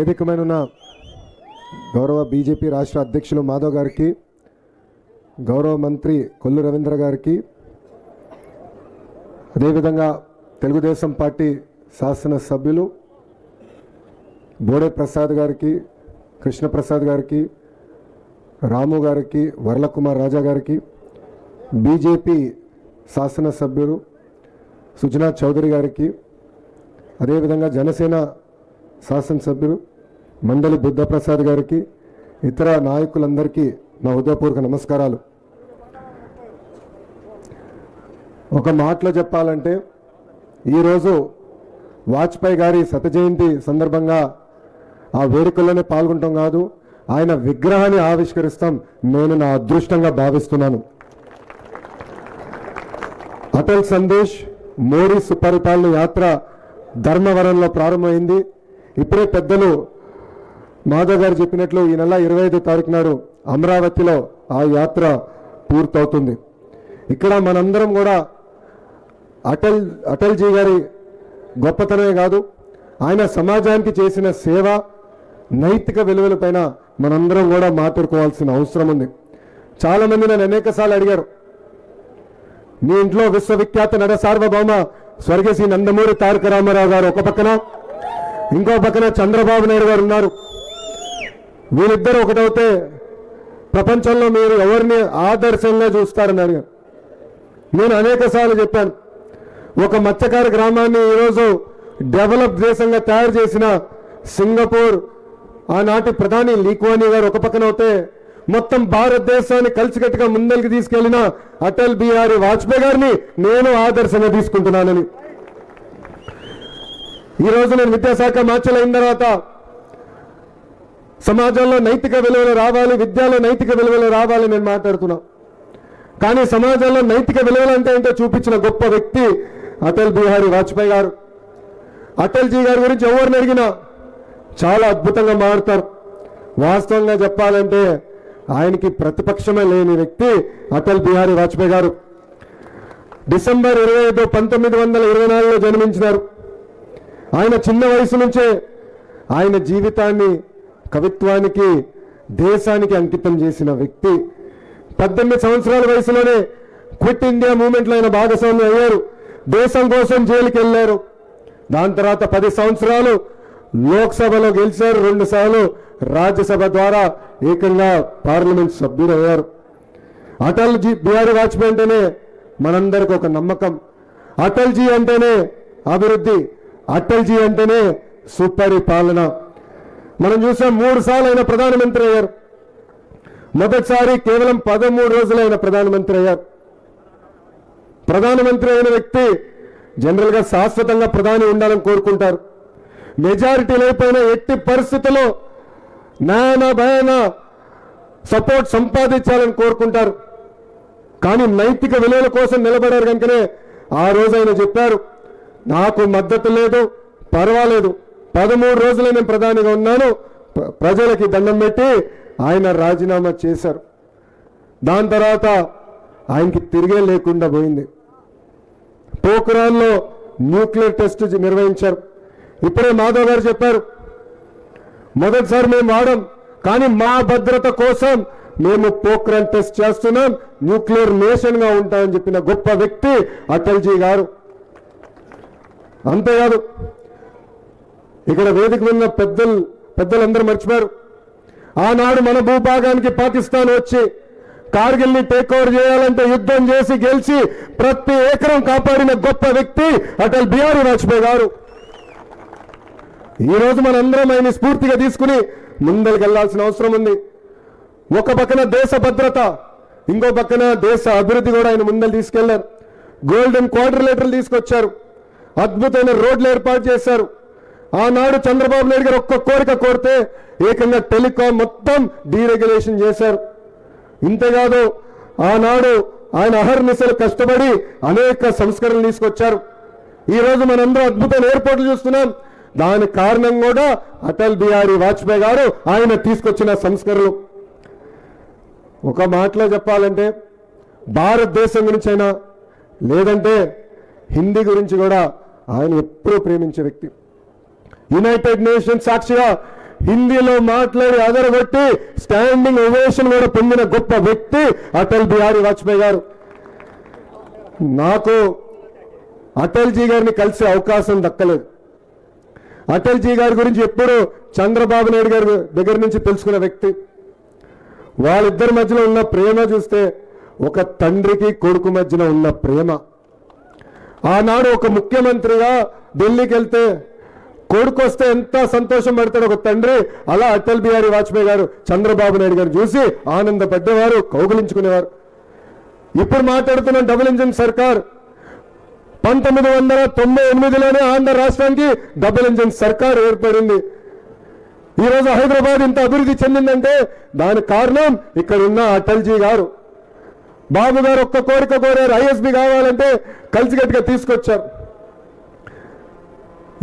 వేదిక మీద ఉన్న గౌరవ బీజేపీ రాష్ట్ర అధ్యక్షులు మాధవ్ గారికి, గౌరవ మంత్రి కొల్లు రవీంద్ర గారికి, అదేవిధంగా తెలుగుదేశం పార్టీ శాసనసభ్యులు బోడే ప్రసాద్ గారికి, కృష్ణప్రసాద్ గారికి, రాము గారికి, వరలకుమార్ రాజా గారికి, బీజేపీ శాసనసభ్యులు సుజనా చౌదరి గారికి, అదేవిధంగా జనసేన శాసనసభ్యులు మండలి బుద్ధప్రసాద్ గారికి, ఇతర నాయకులందరికీ నా హృదయపూర్వక నమస్కారాలు. ఒక మాటలో చెప్పాలంటే ఈరోజు వాజ్పేయి గారి శత జయంతి సందర్భంగా ఆ వేడుకల్లోనే పాల్గొంటాం కాదు, ఆయన విగ్రహాన్ని ఆవిష్కరిస్తాం నేను నా అదృష్టంగా భావిస్తున్నాను. అటల్ సందేశ్ మోడీ సుపరిపాలన యాత్ర ధర్మవరంలో ప్రారంభమైంది. ఇప్పుడే పెద్దలు మాధవ్ గారు చెప్పినట్లు ఈ నెల 25వ తారీఖు నాడు అమరావతిలో ఆ యాత్ర పూర్తవుతుంది. ఇక్కడ మనందరం కూడా అటల్జీ గారి గొప్పతనమే కాదు, ఆయన సమాజానికి చేసిన సేవ, నైతిక విలువలపైన మనందరం కూడా మాట్లాడుకోవాల్సిన అవసరం ఉంది. చాలామంది నన్ను అనేకసార్లు అడిగారు, మీ ఇంట్లో విశ్వవిఖ్యాత నట సార్వభౌమ స్వర్గశ్రీ నందమూరి తారక రామారావు గారు ఒక పక్కన, ఇంకో పక్కన చంద్రబాబు నాయుడు గారు ఉన్నారు. వీళ్ళిద్దరూ ఒకటవుతే ప్రపంచంలో మీరు ఎవరిని ఆదర్శంగా చూస్తారని అడిగారు. నేను అనేకసార్లు చెప్పాను, ఒక మత్స్యకార గ్రామాన్ని ఈరోజు డెవలప్ దేశంగా తయారు చేసిన సింగపూర్ ఆనాటి ప్రధాని లీ కువాన్ యూ గారు ఒక పక్కన అవుతే, మొత్తం భారతదేశాన్ని కలిసికట్టుగా ముందరికి తీసుకెళ్లిన అటల్ బిహారీ వాజ్పేయి గారిని నేను ఆదర్శంగా తీసుకుంటున్నానని. ఈరోజు నేను విద్యాశాఖ మార్చలు అయిన తర్వాత సమాజంలో నైతిక విలువలు రావాలి, విద్యలో నైతిక విలువలు రావాలి నేను మాట్లాడుతున్నా. కానీ సమాజంలో నైతిక విలువలు అంటే ఏంటో చూపించిన గొప్ప వ్యక్తి అటల్ బిహారీ వాజ్పేయి గారు. అటల్జీ గారి గురించి ఎవరిని అడిగినా చాలా అద్భుతంగా మాట్లాడతారు. వాస్తవంగా చెప్పాలంటే ఆయనకి ప్రతిపక్షమే లేని వ్యక్తి అటల్ బిహారీ వాజ్పేయి గారు. డిసెంబర్ 25, 1924లో జన్మించినారు. ఆయన చిన్న వయసు నుంచే ఆయన జీవితాన్ని కవిత్వానికి, దేశానికి అంకితం చేసిన వ్యక్తి. 18 సంవత్సరాల వయసులోనే క్విట్ ఇండియా మూవ్మెంట్లో ఆయన భాగస్వామి అయ్యారు. దేశం కోసం జైలుకి వెళ్ళారు. దాని తర్వాత 10 సంవత్సరాలు లోక్సభలో గెలిచారు, 2 సార్లు రాజ్యసభ ద్వారా ఏకంగా పార్లమెంట్ సభ్యుడు అయ్యారు. అటల్ బిహారీ వాజ్పేయి అంటేనే మనందరికి ఒక నమ్మకం. అటల్జీ అంటేనే అభివృద్ధి, అటల్జీ అంటేనే సుపరిపాలన. మనం చూసాం 3 సార్లు ఆయన ప్రధానమంత్రి అయ్యారు. మొదటిసారి కేవలం 13 రోజులు ఆయన ప్రధానమంత్రి అయ్యారు. ప్రధానమంత్రి అయిన వ్యక్తి జనరల్గా శాశ్వతంగా ప్రధాని ఉండాలని కోరుకుంటారు. మెజారిటీ లేకపోయినా ఎట్టి పరిస్థితుల్లో నాయన భయాన సపోర్ట్ సంపాదించాలని కోరుకుంటారు. కానీ నైతిక విలువల కోసం నిలబడారు కనుకనే ఆ రోజు ఆయన చెప్పారు, నాకు మద్దతు లేదు, పర్వాలేదు, 13 రోజులే నేను ప్రధానిగా ఉన్నాను, ప్రజలకి దండం పెట్టి ఆయన రాజీనామా చేశారు. దాని తర్వాత ఆయనకి తిరిగే లేకుండా పోయింది. పోఖ్రాన్లో న్యూక్లియర్ టెస్ట్ నిర్వహించారు. ఇప్పుడే మాధవ్ గారు చెప్పారు, మొదటిసారి మేము వాడాం, కానీ మా భద్రత కోసం మేము పోఖ్రాన్ టెస్ట్ చేస్తున్నాం, న్యూక్లియర్ నేషన్గా ఉంటామని చెప్పిన గొప్ప వ్యక్తి అటల్జీ గారు. అంతేకాదు, ఇక్కడ వేదిక ఉన్న పెద్దలందరూ మర్చిపోయారు, ఆనాడు మన భూభాగానికి పాకిస్తాన్ వచ్చి కార్గిల్ని టేక్ ఓవర్ చేయాలంటే యుద్ధం చేసి గెలిచి ప్రతి ఎకరం కాపాడిన గొప్ప వ్యక్తి అటల్ బిహారీ వాజ్పేయి గారు. ఈరోజు మనందరం ఆయన స్ఫూర్తిగా తీసుకుని ముందరికి వెళ్లాల్సిన అవసరం ఉంది. ఒక పక్కన దేశ భద్రత, ఇంకో పక్కన దేశ అభివృద్ధి కూడా ఆయన ముందలు తీసుకెళ్లారు. గోల్డెన్ క్వాడ్రిలేటరల్ తీసుకొచ్చారు, అద్భుతమైన రోడ్లు ఏర్పాటు చేశారు. ఆనాడు చంద్రబాబు నాయుడు గారు ఒక్క కోరిక కోరితే ఏకంగా టెలికాం మొత్తం డీరెగ్యులేషన్ చేశారు. ఇంతేకాదు, ఆనాడు ఆయన అహర్నిశలు కష్టపడి అనేక సంస్కరణలు తీసుకొచ్చారు. ఈరోజు మనందరం అద్భుతమైన ఎయిర్పోర్ట్లు చూస్తున్నాం. దాని కారణం కూడా అటల్ బిహారీ వాజ్పేయి గారు ఆయన తీసుకొచ్చిన సంస్కరణలు. ఒక మాటలో చెప్పాలంటే భారతదేశం గురించి అయినా లేదంటే హిందీ గురించి కూడా ఆయన ఎప్పుడూ ప్రేమించే వ్యక్తి. యునైటెడ్ నేషన్స్ సాక్షిగా హిందీలో మాట్లాడి అదరగొట్టి స్టాండింగ్ ఓవేషన్ కూడా పొందిన గొప్ప వ్యక్తి అటల్ బిహారీ వాజ్పేయి గారు. నాకు అటల్జీ గారిని కలిసే అవకాశం దక్కలేదు. అటల్జీ గారి గురించి ఎప్పుడూ చంద్రబాబు నాయుడు గారి దగ్గర నుంచి తెలుసుకున్న వ్యక్తి. వాళ్ళిద్దరి మధ్యలో ఉన్న ప్రేమ చూస్తే ఒక తండ్రికి కొడుకు మధ్యన ఉన్న ప్రేమ. ఆనాడు ఒక ముఖ్యమంత్రిగా ఢిల్లీకి వెళ్తే కొడుకు వస్తే ఎంత సంతోషం పడతాడు ఒక తండ్రి, అలా అటల్ బిహారీ వాజ్పేయి గారు చంద్రబాబు నాయుడు గారు చూసి ఆనందపడ్డేవారు, కౌగులించుకునేవారు. ఇప్పుడు మాట్లాడుతున్న డబుల్ ఇంజిన్ సర్కార్ 1998లోనే ఆంధ్ర రాష్ట్రానికి డబుల్ ఇంజిన్ సర్కార్ ఏర్పడింది. ఈరోజు హైదరాబాద్ ఇంత అభివృద్ధి చెందిందంటే దానికి కారణం ఇక్కడ ఉన్న అటల్జీ గారు. బాబు గారు ఒక్క కోరిక కోరారు, ఐఎస్బి కావాలంటే కలిసికట్టుగా తీసుకొచ్చారు.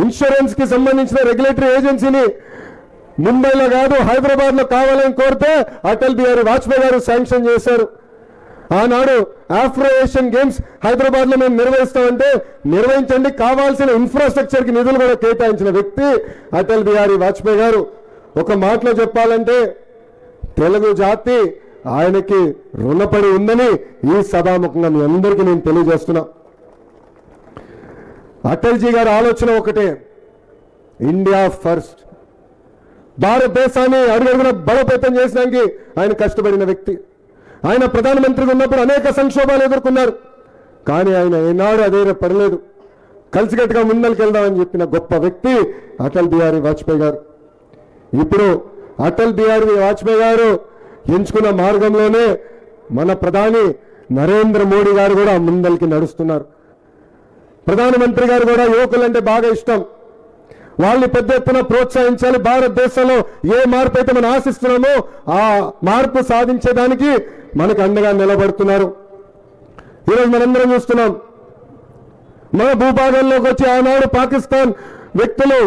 ఇన్సూరెన్స్ కి సంబంధించిన రెగ్యులేటరీ ఏజెన్సీని ముంబైలో కాదు హైదరాబాద్ లో కావాలని కోరితే అటల్ బిహారీ వాజ్పేయి గారు శాంక్షన్ చేశారు. ఆనాడు ఆఫ్రో ఏషియన్ గేమ్స్ హైదరాబాద్ లో మేము నిర్వహిస్తామంటే నిర్వహించండి, కావాల్సిన ఇన్ఫ్రాస్ట్రక్చర్ కి నిధులు కూడా కేటాయించిన వ్యక్తి అటల్ బిహారీ వాజ్పేయి గారు. ఒక మాటలో చెప్పాలంటే తెలుగు జాతి ఆయనకి రుణపడి ఉందని ఈ సభాముఖంగా మీ అందరికీ నేను తెలియజేస్తున్నా. అటల్జీ గారి ఆలోచన ఒకటే, ఇండియా ఫస్ట్. భారతదేశాన్ని అడుగడుగున బలోపేతం చేసడానికి ఆయన కష్టపడిన వ్యక్తి. ఆయన ప్రధానమంత్రిగా ఉన్నప్పుడు అనేక సంక్షోభాలు ఎదుర్కొన్నారు, కానీ ఆయన ఏనాడు అదే పర్లేదు, కలిసికట్టుగా ముందరికి వెళ్దామని చెప్పిన గొప్ప వ్యక్తి అటల్ బిహారీ వాజ్పేయి గారు. ఇప్పుడు అటల్ బిహారీ వాజ్పేయి గారు ఎంచుకున్న మార్గంలోనే మన ప్రధాని నరేంద్ర మోడీ గారు కూడా ముందరికి నడుస్తున్నారు. ప్రధానమంత్రి గారు కూడా యువకులంటే బాగా ఇష్టం, వాళ్ళని పెద్ద ఎత్తున ప్రోత్సహించాలి. భారతదేశంలో ఏ మార్పు అయితే మనం ఆశిస్తున్నామో ఆ మార్పు సాధించేదానికి మనకు అండగా నిలబడుతున్నారు. ఈరోజు మనందరం చూస్తున్నాం, మన భూభాగంలోకి వచ్చి ఆనాడు పాకిస్తాన్ వ్యక్తులు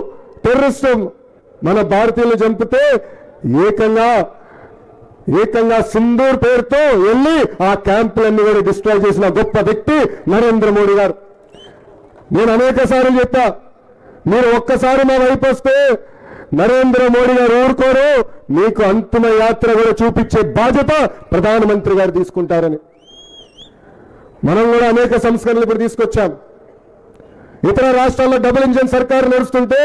టెర్రరిస్టు మన భారతీయులు చంపితే ఏకంగా సింధూర్ పేరుతో వెళ్ళి ఆ క్యాంపులన్నీ కూడా డిస్ట్రాయ్ చేసిన గొప్ప వ్యక్తి నరేంద్ర మోడీ గారు. నేను అనేక సార్లు చెప్పా, మీరు ఒక్కసారి మా వైపు వస్తే నరేంద్ర మోడీ గారు ఊరుకోరు, మీకు అంతిమ యాత్ర కూడా చూపించే బాధ్యత ప్రధానమంత్రి గారు తీసుకుంటారని. మనం కూడా అనేక సంస్కరణలు ఇప్పుడు తీసుకొచ్చాం. ఇతర రాష్ట్రాల్లో డబుల్ ఇంజన్ సర్కార్ నడుస్తుంటే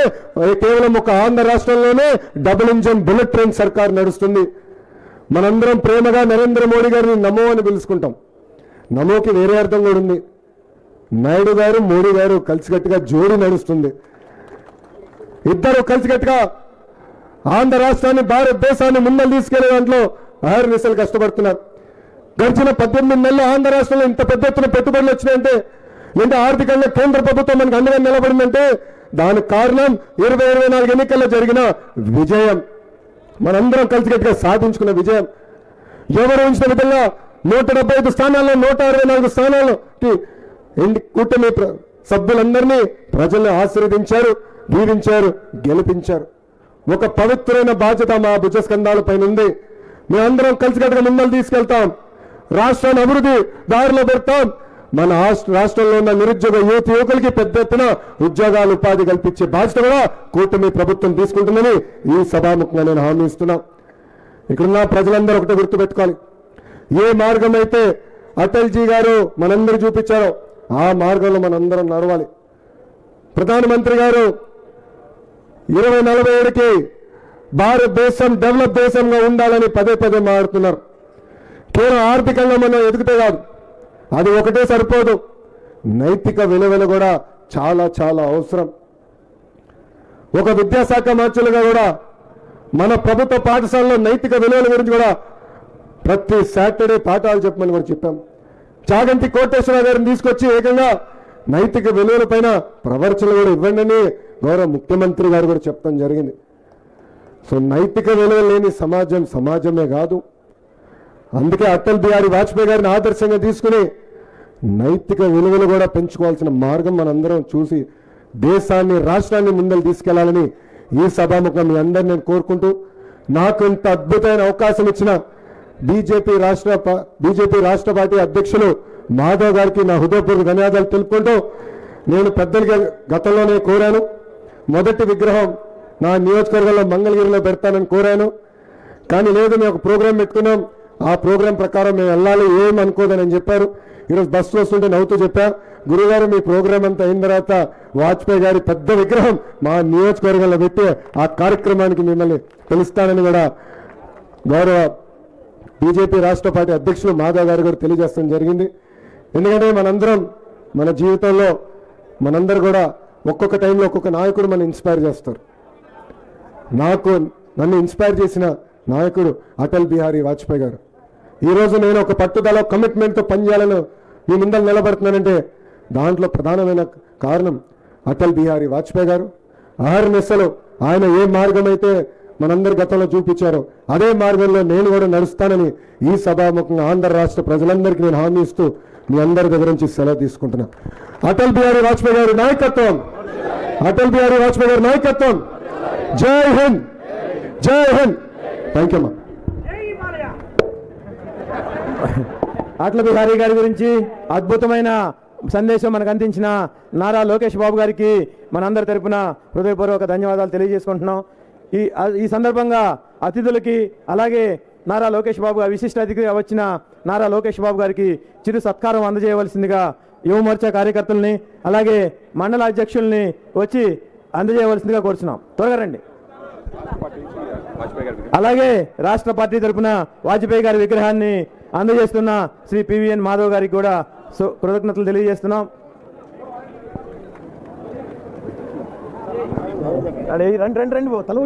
కేవలం ఒక ఆంధ్ర రాష్ట్రంలోనే డబుల్ ఇంజన్ బుల్లెట్ ట్రైన్ సర్కార్ నడుస్తుంది. మనందరం ప్రేమగా నరేంద్ర మోడీ గారిని నమో అని పిలుచుకుంటాం. నమోకి వేరే అర్థం కూడా ఉంది. నాయుడు గారు మోడీ గారు కలిసికట్టుగా జోడి నడుస్తుంది. ఇద్దరు కలిసికట్టుగా ఆంధ్ర రాష్ట్రాన్ని భారతదేశాన్ని ముందలు తీసుకెళ్లే దాంట్లో అహర్నిశలు కష్టపడుతున్నారు. గడిచిన 18 నెలలు ఆంధ్ర రాష్ట్రంలో ఇంత పెద్ద ఎత్తున పెట్టుబడులు వచ్చినాయంటే, లేదా ఆర్థికంగా కేంద్ర ప్రభుత్వం మనకు అండగా నిలబడిందంటే దానికి కారణం 2024 ఎన్నికల్లో జరిగిన విజయం, మనందరం కలిసికట్టుగా సాధించుకున్న విజయం. ఎవరు ఉంచిన విధంగా 175 స్థానాల్లో 164 స్థానాలు కూటమి సభ్యులందరినీ ప్రజలు ఆశీర్వదించారు, దీవించారు, గెలిపించారు. ఒక పవిత్రమైన బాధ్యత మా భుజస్కంధాల పైన ఉంది. మేమందరం కలిసికట్టుగా ముందలు తీసుకెళ్తాం, రాష్ట్రాన్ని అభివృద్ధి దారిలో పెడతాం. మన రాష్ట్రంలో ఉన్న నిరుద్యోగ యువకులకి పెద్ద ఎత్తున ఉద్యోగాలు ఉపాధి కల్పించే బాధ్యత కూడా కూటమి ప్రభుత్వం తీసుకుంటుందని ఈ సభాముఖంగా నేను హామీ ఇస్తున్నా. ఇక్కడున్న ప్రజలందరూ ఒకటే గుర్తుపెట్టుకోవాలి, ఏ మార్గం అయితే అటల్జీ గారు మనందరూ చూపించారో ఆ మార్గంలో మనందరం నడవాలి. ప్రధానమంత్రి గారు 2047కి భారతదేశం డెవలప్ దేశంగా ఉండాలని పదే పదే మాట్లాడుతున్నారు. కేవలం ఆర్థికంగా మనం ఎదుగుతే కాదు, అది ఒకటే సరిపోదు, నైతిక విలువలు కూడా చాలా చాలా అవసరం. ఒక విద్యాశాఖ మంత్రులుగా కూడా మన ప్రభుత్వ పాఠశాలలో నైతిక విలువల గురించి కూడా ప్రతి సాటర్డే పాఠాలు చెప్పమని కూడా చెప్పాం. చాగంటి కోటేశ్వర గారిని తీసుకొచ్చి ఏకంగా నైతిక విలువల పైన ప్రవర్చనలు కూడా ఇవ్వండి అని గౌరవ ముఖ్యమంత్రి గారు కూడా చెప్పడం జరిగింది. సో నైతిక విలువలు లేని సమాజం సమాజమే కాదు. అందుకే అటల్ బిహారీ వాజ్పేయి గారిని ఆదర్శంగా తీసుకుని నైతిక విలువలు కూడా పెంచుకోవాల్సిన మార్గం మనందరం చూసి దేశాన్ని రాష్ట్రాన్ని ముందలు తీసుకెళ్లాలని ఈ సభాముఖం మీ అందరిని నేను కోరుకుంటూ, నాకు ఇంత అద్భుతమైన అవకాశం ఇచ్చిన బీజేపీ రాష్ట్ర పార్టీ అధ్యక్షులు మాధవ్ గారికి నా హృదయపూర్వక ధన్యవాదాలు తెలుపుకుంటూ, నేను పెద్దలుగా గతంలోనే కోరాను, మొదటి విగ్రహం నా నియోజకవర్గంలో మంగళగిరిలో పెడతానని కోరాను. కానీ లేదు, మేము ఒక ప్రోగ్రాం పెట్టుకున్నాం, ఆ ప్రోగ్రాం ప్రకారం మేము వెళ్ళాలి, ఏం అనుకోదని అని చెప్పారు. ఈరోజు బస్సులో వస్తుంటే నవ్వుతూ చెప్పా, గురుగారు మీ ప్రోగ్రాం అంతా అయిన తర్వాత వాజ్పేయి గారి పెద్ద విగ్రహం మా నియోజకవర్గంలో పెట్టి ఆ కార్యక్రమానికి మిమ్మల్ని పిలుస్తానని కూడా గౌరవ బీజేపీ రాష్ట్ర పార్టీ అధ్యక్షులు మాధవ్ గారు కూడా తెలియజేస్తాం జరిగింది. ఎందుకంటే మనందరం మన జీవితంలో మనందరూ కూడా ఒక్కొక్క టైంలో ఒక్కొక్క నాయకుడు మనం ఇన్స్పైర్ చేస్తారు. నన్ను ఇన్స్పైర్ చేసిన నాయకుడు అటల్ బిహారీ వాజ్పేయి గారు. ఈరోజు నేను ఒక పట్టుదల కమిట్మెంట్తో పనిచేయాలని మీ ముందర నిలబడుతున్నానంటే దాంట్లో ప్రధానమైన కారణం అటల్ బిహారీ వాజ్పేయి గారు. అహర్నిశలు ఆయన ఏ మార్గం అయితే మనందరి గతంలో చూపించారో అదే మార్గంలో నేను కూడా నడుస్తానని ఈ సభాముఖంగా ఆంధ్ర రాష్ట్ర ప్రజలందరికీ నేను హామీ ఇస్తూ మీ అందరి దగ్గర నుంచి సెలవు తీసుకుంటున్నా. అటల్ బిహారీ వాజ్పేయి గారి నాయకత్వం, అటల్ బిహారీ వాజ్పేయి గారి నాయకత్వం. జై హింద్, జై హింద్. థ్యాంక్ యూ అమ్మా. అటల్ బిహారీ గారి గురించి అద్భుతమైన సందేశం మనకు అందించిన నారా లోకేష్ బాబు గారికి మనందరి తరపున హృదయపూర్వక ధన్యవాదాలు తెలియజేసుకుంటున్నాం. ఈ సందర్భంగా అతిథులకి అలాగే నారా లోకేష్ బాబు గారు విశిష్ట అతిథిగా వచ్చిన నారా లోకేష్ బాబు గారికి చిరు సత్కారం అందజేయవలసిందిగా యువ మోర్చా కార్యకర్తల్ని అలాగే మండల అధ్యక్షుల్ని వచ్చి అందజేయవలసిందిగా కోరుచున్నాం. త్వరగా రండి. అలాగే రాష్ట్ర పార్టీ తరఫున వాజ్పేయి గారి విగ్రహాన్ని అందజేస్తున్న శ్రీ పివిఎన్ మాధవ్ గారికి కూడా కృతజ్ఞతలు తెలియజేస్తున్నాం. రండి రండి రండి తల